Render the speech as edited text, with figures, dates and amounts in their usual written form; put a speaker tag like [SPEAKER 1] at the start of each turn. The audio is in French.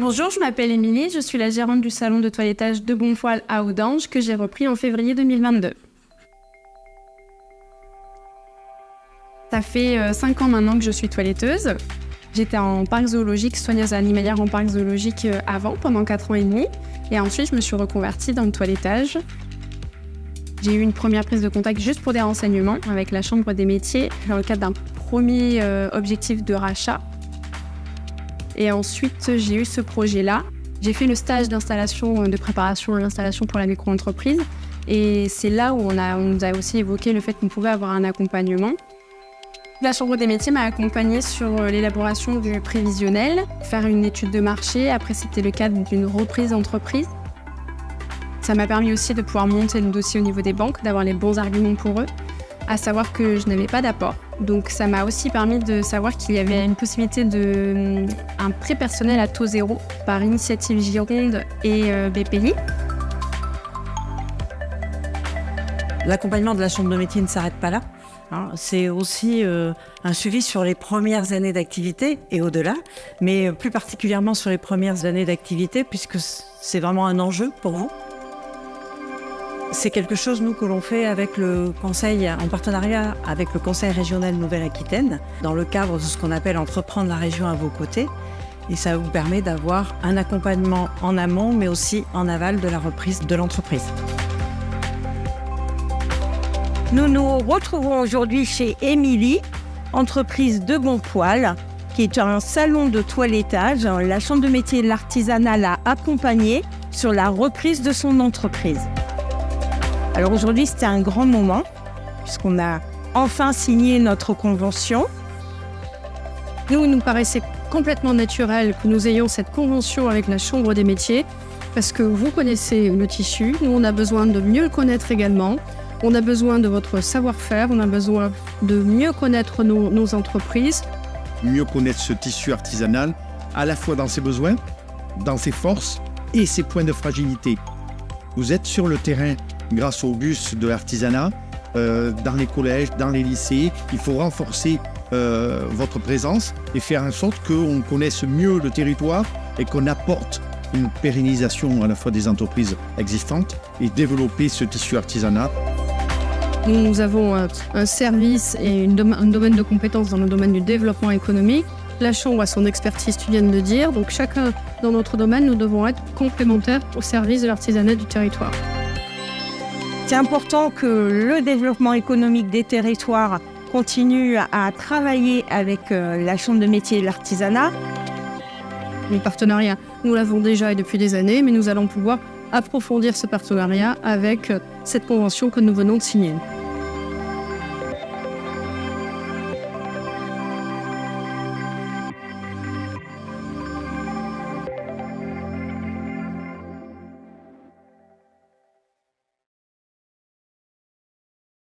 [SPEAKER 1] Bonjour, je m'appelle Émilie, je suis la gérante du salon de toilettage de Bonpoil à Audange que j'ai repris en février 2022. Ça fait 5 ans maintenant que je suis toiletteuse. J'étais en parc zoologique, soigneuse animalière en parc zoologique avant, pendant 4 ans et demi. Et ensuite, je me suis reconvertie dans le toilettage. J'ai eu une première prise de contact juste pour des renseignements avec la Chambre des métiers dans le cadre d'un premier objectif de rachat. Et ensuite, j'ai eu ce projet-là. J'ai fait le stage d'installation, de préparation et d'installation pour la micro-entreprise. Et c'est là où on nous a aussi évoqué le fait qu'on pouvait avoir un accompagnement. La Chambre des métiers m'a accompagnée sur l'élaboration du prévisionnel, faire une étude de marché. Après, c'était le cadre d'une reprise d'entreprise. Ça m'a permis aussi de pouvoir monter le dossier au niveau des banques, d'avoir les bons arguments pour eux, à savoir que je n'avais pas d'apport. Donc ça m'a aussi permis de savoir qu'il y avait une possibilité d'un prêt personnel à taux zéro par Initiative Gironde et BPI.
[SPEAKER 2] L'accompagnement de la Chambre de métier ne s'arrête pas là. C'est aussi un suivi sur les premières années d'activité et au-delà, mais plus particulièrement sur les premières années d'activité puisque c'est vraiment un enjeu pour vous. C'est quelque chose, nous, que l'on fait avec le conseil, en partenariat avec le Conseil régional Nouvelle-Aquitaine, dans le cadre de ce qu'on appelle Entreprendre la région à vos côtés. Et ça vous permet d'avoir un accompagnement en amont, mais aussi en aval de la reprise de l'entreprise.
[SPEAKER 3] Nous nous retrouvons aujourd'hui chez Émilie, entreprise de Bonpoil, qui est un salon de toilettage. La Chambre de métier et de l'artisanat l'a accompagnée sur la reprise de son entreprise. Alors aujourd'hui, c'était un grand moment, puisqu'on a enfin signé notre convention.
[SPEAKER 1] Nous, il nous paraissait complètement naturel que nous ayons cette convention avec la Chambre des métiers, parce que vous connaissez le tissu, nous on a besoin de mieux le connaître également. On a besoin de votre savoir-faire, on a besoin de mieux connaître nos entreprises.
[SPEAKER 4] Mieux connaître ce tissu artisanal, à la fois dans ses besoins, dans ses forces et ses points de fragilité. Vous êtes sur le terrain grâce au bus de l'artisanat, dans les collèges, dans les lycées. Il faut renforcer votre présence et faire en sorte qu'on connaisse mieux le territoire et qu'on apporte une pérennisation à la fois des entreprises existantes et développer ce tissu artisanat.
[SPEAKER 1] Nous avons un service et un domaine de compétences dans le domaine du développement économique. La Chambre a son expertise, tu viens de le dire. Donc chacun dans notre domaine, nous devons être complémentaires au service de l'artisanat du territoire.
[SPEAKER 3] C'est important que le développement économique des territoires continue à travailler avec la Chambre de métier et de l'artisanat.
[SPEAKER 1] Le partenariat, nous l'avons déjà et depuis des années, mais nous allons pouvoir approfondir ce partenariat avec cette convention que nous venons de signer.